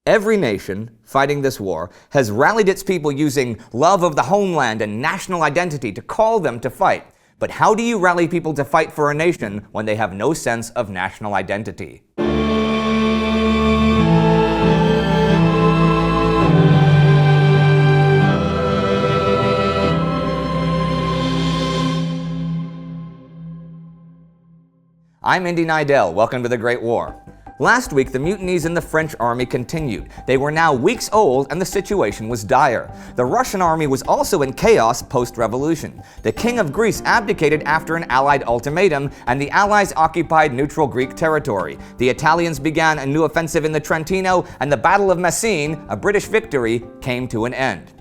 Every nation fighting this war has rallied its people using love of the homeland and national identity to call them to fight. But how do you rally people to fight for a nation when they have no sense of national identity? I'm Indy Nidell. Welcome to the Great War. Last week, the mutinies in the French army continued. They were now weeks old and the situation was dire. The Russian army was also in chaos post-revolution. The king of Greece abdicated after an Allied ultimatum, and the Allies occupied neutral Greek territory. The Italians began a new offensive in the Trentino, and the Battle of Messines, a British victory, came to an end.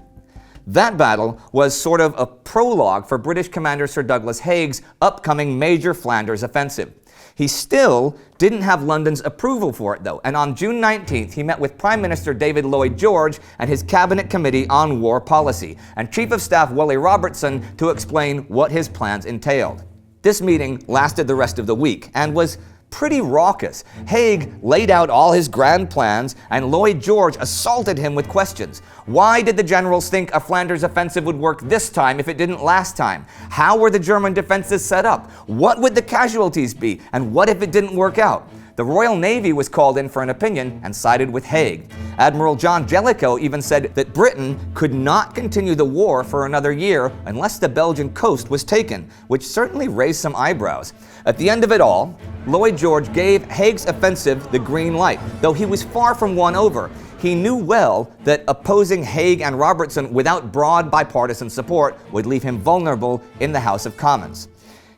That battle was sort of a prologue for British Commander Sir Douglas Haig's upcoming major Flanders offensive. He still didn't have London's approval for it, though, and on June 19th, he met with Prime Minister David Lloyd-George and his Cabinet Committee on War Policy, and Chief of Staff Willie Robertson to explain what his plans entailed. This meeting lasted the rest of the week and was pretty raucous. Haig laid out all his grand plans, and Lloyd-George assaulted him with questions. Why did the generals think a Flanders offensive would work this time if it didn't last time? How were the German defenses set up? What would the casualties be? And what if it didn't work out? The Royal Navy was called in for an opinion and sided with Haig. Admiral John Jellicoe even said that Britain could not continue the war for another year unless the Belgian coast was taken, which certainly raised some eyebrows. At the end of it all, Lloyd-George gave Haig's offensive the green light, though he was far from won over. He knew well that opposing Haig and Robertson without broad bipartisan support would leave him vulnerable in the House of Commons.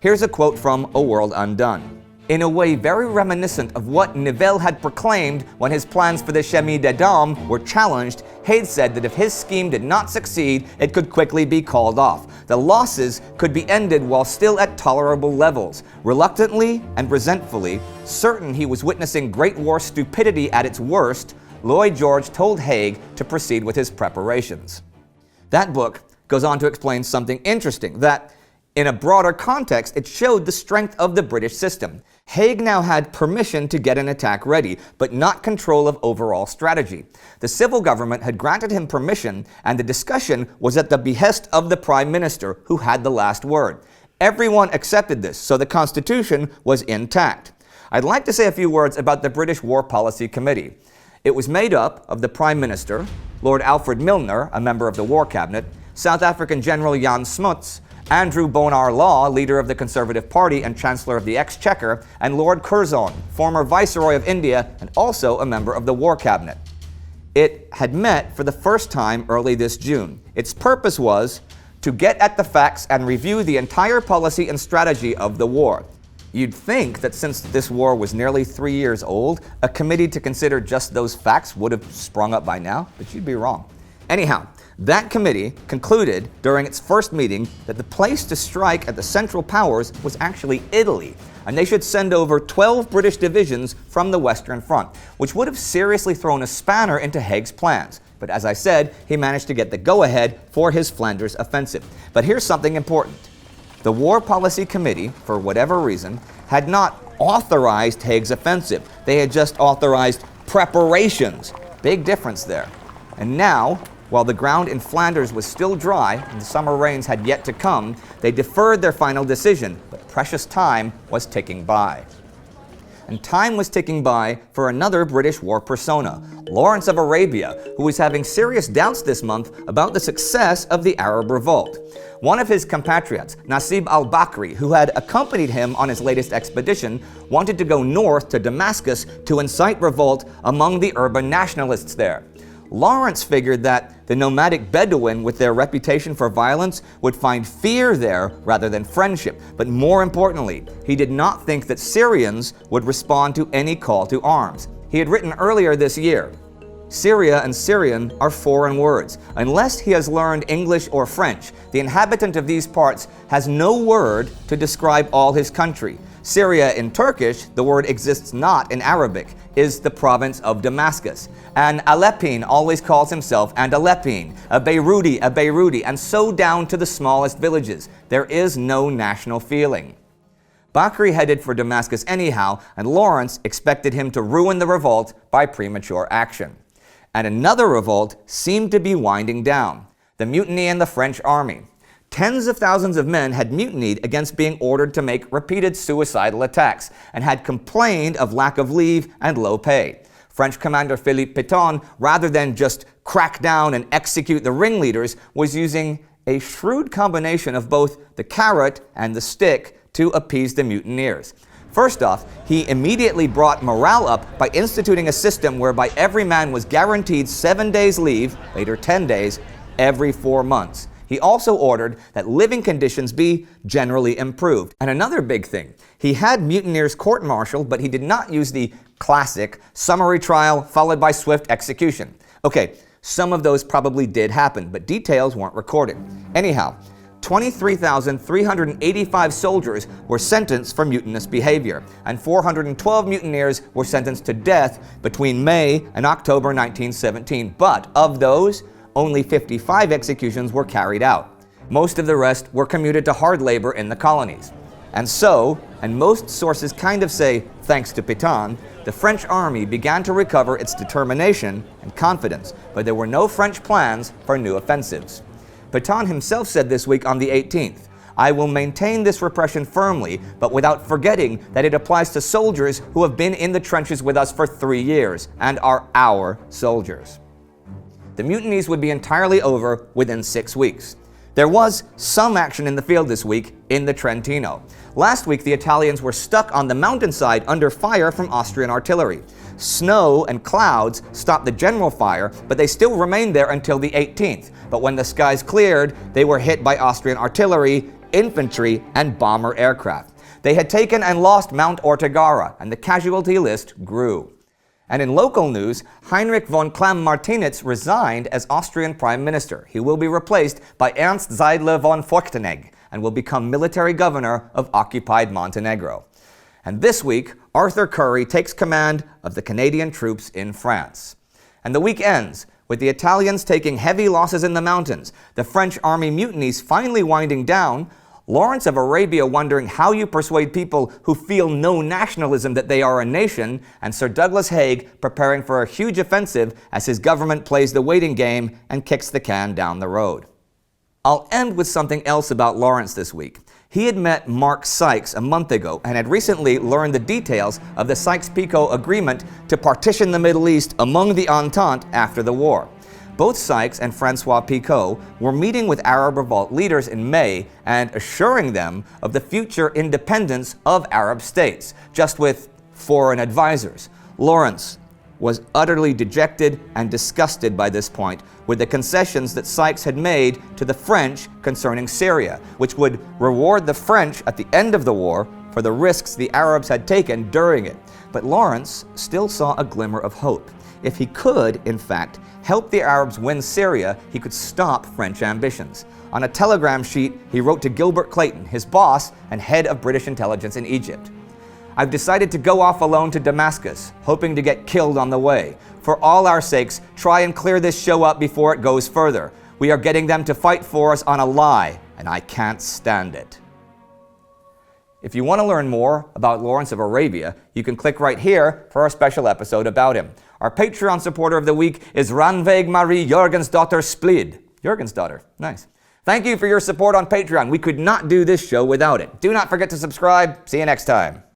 Here's a quote from A World Undone. In a way very reminiscent of what Nivelle had proclaimed when his plans for the Chemin des Dames were challenged, Haig said that if his scheme did not succeed, it could quickly be called off. The losses could be ended while still at tolerable levels. Reluctantly and resentfully, certain he was witnessing Great War stupidity at its worst, Lloyd-George told Haig to proceed with his preparations. That book goes on to explain something interesting, that in a broader context, it showed the strength of the British system. Haig now had permission to get an attack ready, but not control of overall strategy. The civil government had granted him permission, and the discussion was at the behest of the Prime Minister, who had the last word. Everyone accepted this, so the Constitution was intact. I'd like to say a few words about the British War Policy Committee. It was made up of the Prime Minister, Lord Alfred Milner, a member of the War Cabinet, South African General Jan Smuts, Andrew Bonar Law, leader of the Conservative Party and Chancellor of the Exchequer, and Lord Curzon, former Viceroy of India and also a member of the War Cabinet. It had met for the first time early this June. Its purpose was to get at the facts and review the entire policy and strategy of the war. You'd think that since this war was nearly 3 years old, a committee to consider just those facts would have sprung up by now, but you'd be wrong. Anyhow, that committee concluded during its first meeting that the place to strike at the Central Powers was actually Italy, and they should send over 12 British divisions from the Western Front, which would have seriously thrown a spanner into Haig's plans. But as I said, he managed to get the go-ahead for his Flanders offensive. But here's something important. The War Policy Committee, for whatever reason, had not authorized Haig's offensive. They had just authorized preparations. Big difference there. And now, while the ground in Flanders was still dry and the summer rains had yet to come, they deferred their final decision, but precious time was ticking by. And time was ticking by for another British war persona, Lawrence of Arabia, who was having serious doubts this month about the success of the Arab Revolt. One of his compatriots, Nasib al-Bakri, who had accompanied him on his latest expedition, wanted to go north to Damascus to incite revolt among the urban nationalists there. Lawrence figured that the nomadic Bedouin, with their reputation for violence, would find fear there rather than friendship. But more importantly, he did not think that Syrians would respond to any call to arms. He had written earlier this year, Syria and Syrian are foreign words. Unless he has learned English or French, the inhabitant of these parts has no word to describe all his country. Syria in Turkish, the word exists not in Arabic, is the province of Damascus. An Aleppine always calls himself an Aleppine, a Beiruti, and so down to the smallest villages. There is no national feeling. Bakri headed for Damascus anyhow, and Lawrence expected him to ruin the revolt by premature action. And another revolt seemed to be winding down: the mutiny in the French army. Tens of thousands of men had mutinied against being ordered to make repeated suicidal attacks and had complained of lack of leave and low pay. French commander Philippe Pétain, rather than just crack down and execute the ringleaders, was using a shrewd combination of both the carrot and the stick to appease the mutineers. First off, he immediately brought morale up by instituting a system whereby every man was guaranteed 7 days leave, later 10 days, every 4 months. He also ordered that living conditions be generally improved. And another big thing, he had mutineers court-martialed, but he did not use the classic summary trial followed by swift execution. Okay, some of those probably did happen, but details weren't recorded. Anyhow, 23,385 soldiers were sentenced for mutinous behavior, and 412 mutineers were sentenced to death between May and October 1917. But of those, only 55 executions were carried out. Most of the rest were commuted to hard labor in the colonies. And so, and most sources kind of say thanks to Pétain, the French army began to recover its determination and confidence, but there were no French plans for new offensives. Pétain himself said this week on the 18th, "I will maintain this repression firmly, but without forgetting that it applies to soldiers who have been in the trenches with us for 3 years and are our soldiers." The mutinies would be entirely over within 6 weeks. There was some action in the field this week in the Trentino. Last week, the Italians were stuck on the mountainside under fire from Austrian artillery. Snow and clouds stopped the general fire, but they still remained there until the 18th. But when the skies cleared, they were hit by Austrian artillery, infantry, and bomber aircraft. They had taken and lost Mount Ortegara, and the casualty list grew. And in local news, Heinrich von Clam-Martinitz resigned as Austrian Prime Minister. He will be replaced by Ernst Seidler von Feuchtenegg and will become military governor of occupied Montenegro. And this week, Arthur Currie takes command of the Canadian troops in France. And the week ends with the Italians taking heavy losses in the mountains, the French army mutinies finally winding down, Lawrence of Arabia wondering how you persuade people who feel no nationalism that they are a nation, and Sir Douglas Haig preparing for a huge offensive as his government plays the waiting game and kicks the can down the road. I'll end with something else about Lawrence this week. He had met Mark Sykes a month ago and had recently learned the details of the Sykes-Picot-Agreement to partition the Middle East among the Entente after the war. Both Sykes and Francois Picot were meeting with Arab Revolt leaders in May and assuring them of the future independence of Arab states, just with foreign advisors. Lawrence was utterly dejected and disgusted by this point with the concessions that Sykes had made to the French concerning Syria, which would reward the French at the end of the war for the risks the Arabs had taken during it. But Lawrence still saw a glimmer of hope. If he could, in fact, help the Arabs win Syria, he could stop French ambitions. On a telegram sheet, he wrote to Gilbert Clayton, his boss and head of British intelligence in Egypt. "I've decided to go off alone to Damascus, hoping to get killed on the way. For all our sakes, try and clear this show up before it goes further. We are getting them to fight for us on a lie, and I can't stand it." If you want to learn more about Lawrence of Arabia, you can click right here for our special episode about him. Our Patreon supporter of the week is Ranveig Marie Jørgensdottir Splid. Jørgensdottir, nice. Thank you for your support on Patreon. We could not do this show without it. Do not forget to subscribe. See you next time.